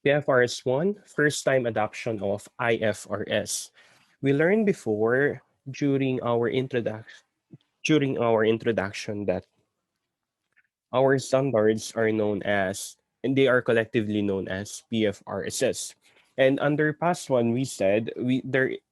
PFRS 1, first time adoption of IFRS. We learned before during our introduction that our standards are known as, and they are collectively known as PFRSs. And under past one, we said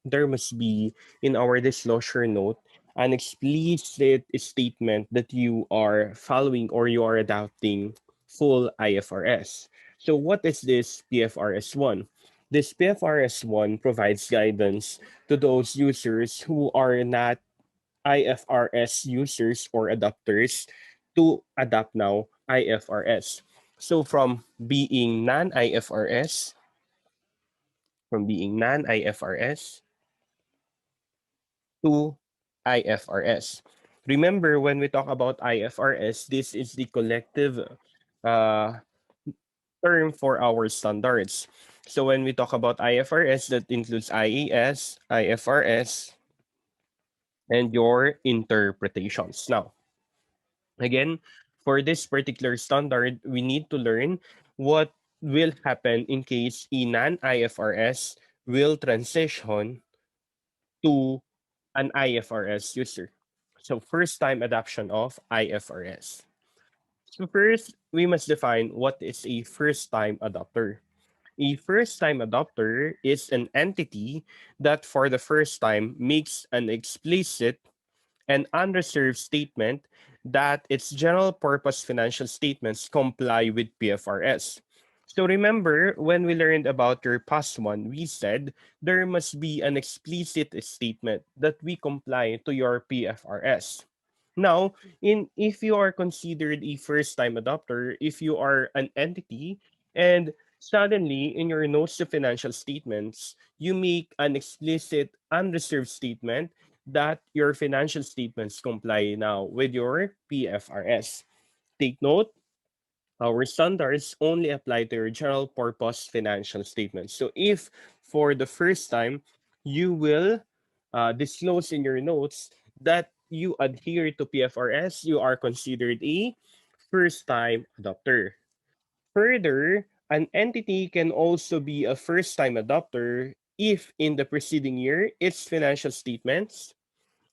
there must be in our disclosure note an explicit statement that you are following or you are adopting full IFRS. So what is this PFRS 1? This PFRS 1 provides guidance to those users who are not IFRS users or adopters to adopt now IFRS. So from being non-IFRS to IFRS. Remember, when we talk about IFRS, this is the collective uh, term for our standards. So when we talk about IFRS, that includes IAS, IFRS, and your interpretations. Now, again, for this particular standard, we need to learn what will happen in case a non-IFRS will transition to an IFRS user. So first time adoption of IFRS. So first, we must define what is a first time adopter. A first time adopter is an entity that for the first time makes an explicit an unreserved statement that its general purpose financial statements comply with PFRS. So remember, when we learned about your past one, we said there must be an explicit statement that we comply to your PFRS. Now, in if you are considered a first-time adopter, if you are an entity, and suddenly in your notes to financial statements, you make an explicit unreserved statement that your financial statements comply now with your PFRS. Take note, our standards only apply to your general purpose financial statements. So if for the first time you will disclose in your notes that you adhere to PFRS, you are considered a first time adopter. Further, an entity can also be a first time adopter if in the preceding year its financial statements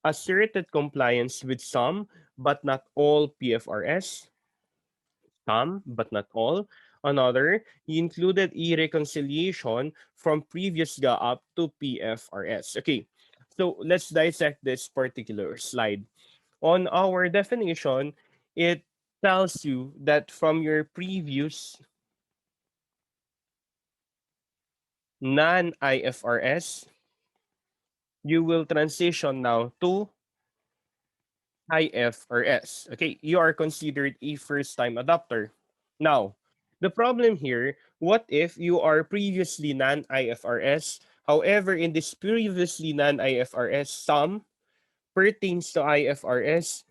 asserted compliance with some but not all PFRS, some but not all. Another, he included a reconciliation from previous GAAP to PFRS. Okay, so let's dissect this particular slide. On our definition, it tells you that from your previous non-IFRS, you will transition now to IFRS. Okay, you are considered a first-time adopter. Now, the problem here, what if you are previously non-IFRS? However, in this previously non-IFRS, some pertains to IFRS,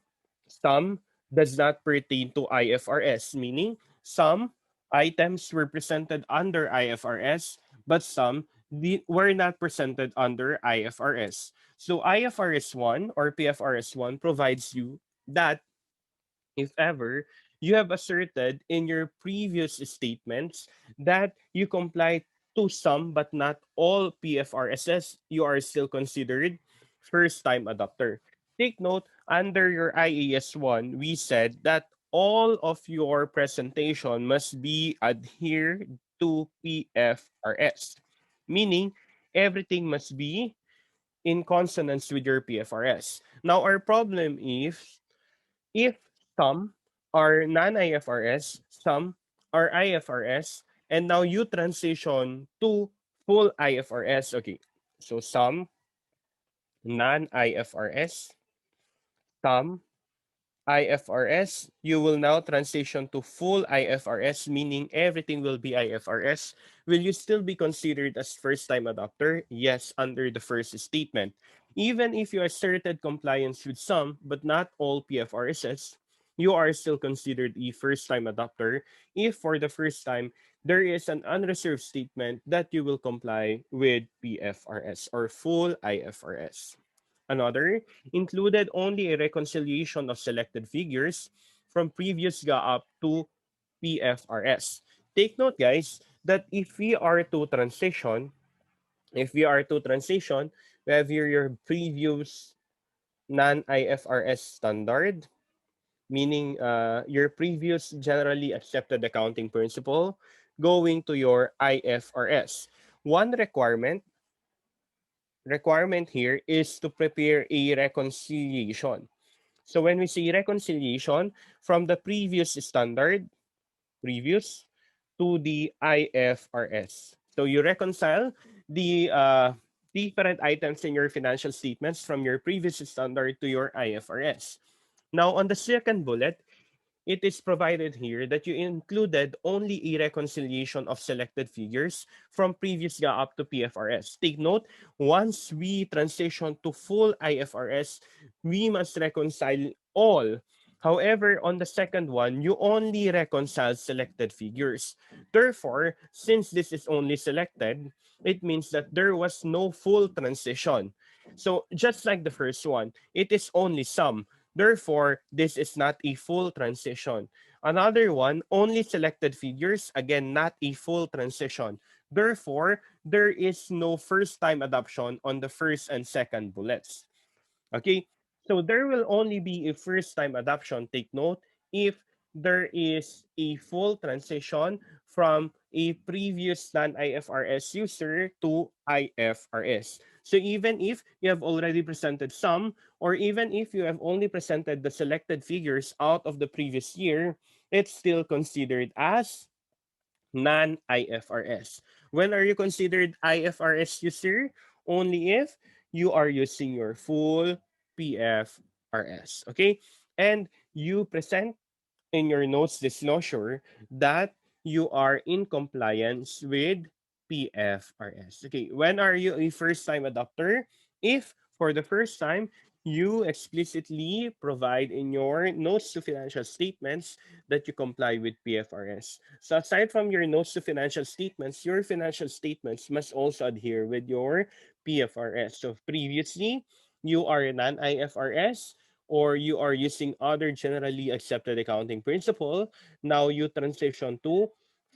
some does not pertain to IFRS, meaning some items were presented under IFRS, but some were not presented under IFRS. So IFRS 1 or PFRS 1 provides you that if ever you have asserted in your previous statements that you comply to some but not all PFRSs, you are still considered first time adopter. Take note, under your IAS 1, we said that all of your presentation must be adhered to PFRS, meaning everything must be in consonance with your PFRS. Now, our problem is if some are non-IFRS, some are IFRS, and now you transition to full IFRS. Okay, so some non-IFRS, some IFRS, you will now transition to full IFRS, meaning everything will be IFRS. Will you still be considered as first-time adopter? Yes, under the first statement. Even if you asserted compliance with some, but not all PFRSs, you are still considered a first-time adopter if for the first time there is an unreserved statement that you will comply with PFRS or full IFRS. Another included only a reconciliation of selected figures from previous GAAP to PFRS. Take note, guys, that if we are to transition, we have here your previous non-IFRS standard, meaning your previous generally accepted accounting principle, going to your IFRS. One requirement here is to prepare a reconciliation. So when we say reconciliation from the previous standard, previous to the IFRS. So you reconcile the different items in your financial statements from your previous standard to your IFRS. Now, on the second bullet, it is provided here that you included only a reconciliation of selected figures from previous GAAP to PFRS. Take note, once we transition to full IFRS, we must reconcile all. However, on the second one, you only reconcile selected figures. Therefore, since this is only selected, it means that there was no full transition. So just like the first one, it is only some. Therefore, this is not a full transition. Another one, only selected figures, again, not a full transition. Therefore, there is no first-time adoption on the first and second bullets. Okay, so there will only be a first-time adoption, take note, if there is a full transition from a previous non-IFRS user to IFRS. So even if you have already presented some, or even if you have only presented the selected figures out of the previous year, it's still considered as non-IFRS. When are you considered IFRS user? Only if you are using your full PFRS. Okay? And you present in your notes disclosure that you are in compliance with PFRS. Okay, when are you a first-time adopter? If for the first time, you explicitly provide in your notes to financial statements that you comply with PFRS. So aside from your notes to financial statements, your financial statements must also adhere with your PFRS. So previously, you are a non-IFRS, or you are using other generally accepted accounting principle, now you transition to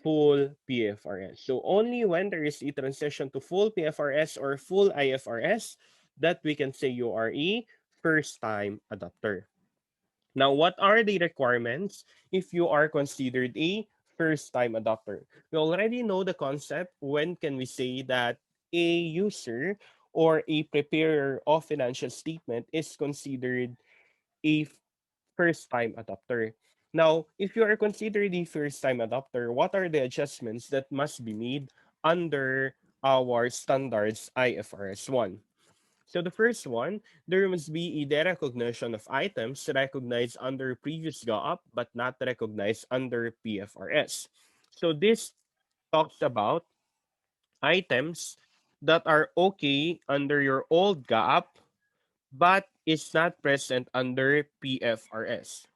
full PFRS. So only when there is a transition to full PFRS or full IFRS that we can say you are a first-time adopter. Now, what are the requirements if you are considered a first-time adopter? We already know the concept. When can we say that a user or a preparer of financial statement is considered a first-time adopter? Now, if you are considered a first-time adopter, what are the adjustments that must be made under our standards IFRS 1? So the first one, there must be a derecognition of items recognized under previous GAAP but not recognized under PFRS. So this talks about items that are okay under your old GAAP but is not present under PFRS.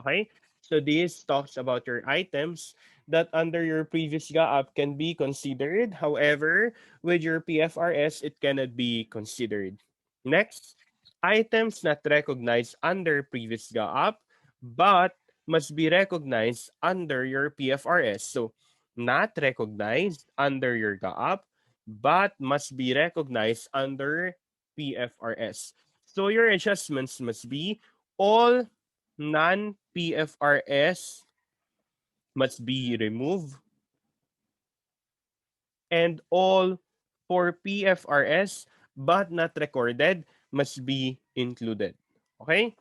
Okay? So this talks about your items that under your previous GAAP can be considered. However, with your PFRS, it cannot be considered. Next, items not recognized under previous GAAP but must be recognized under your PFRS. So not recognized under your GAAP but must be recognized under PFRS. So your adjustments must be all non-PFRS must be removed, and all for PFRS but not recorded must be included. Okay?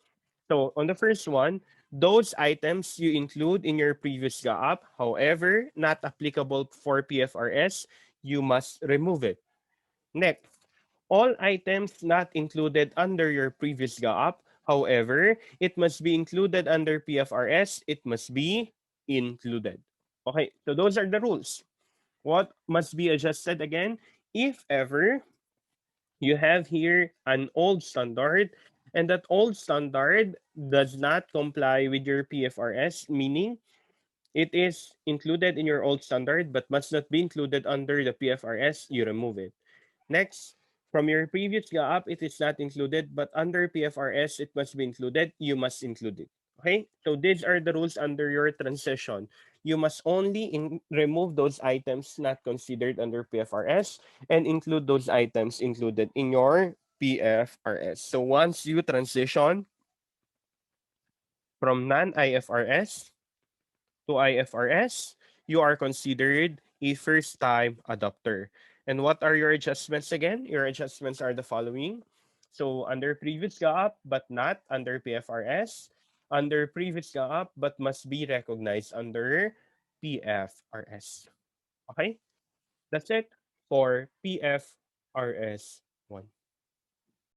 So on the first one, those items you include in your previous GAAP, however, not applicable for PFRS, you must remove it. Next, all items not included under your previous GAAP, however, it must be included under PFRS, it must be included. Okay, so those are the rules. What must be adjusted again? If ever you have here an old standard and that old standard does not comply with your PFRS, meaning it is included in your old standard but must not be included under the PFRS, you remove it. Next, from your previous GAAP, it is not included, but under PFRS, it must be included. You must include it. Okay, so these are the rules under your transition. You must only remove those items not considered under PFRS and include those items included in your PFRS. So once you transition from non-IFRS to IFRS, you are considered a first-time adopter. And what are your adjustments again? Your adjustments are the following. So under previous GAAP, but not under PFRS. Under previous GAAP, but must be recognized under PFRS. Okay? That's it for PFRS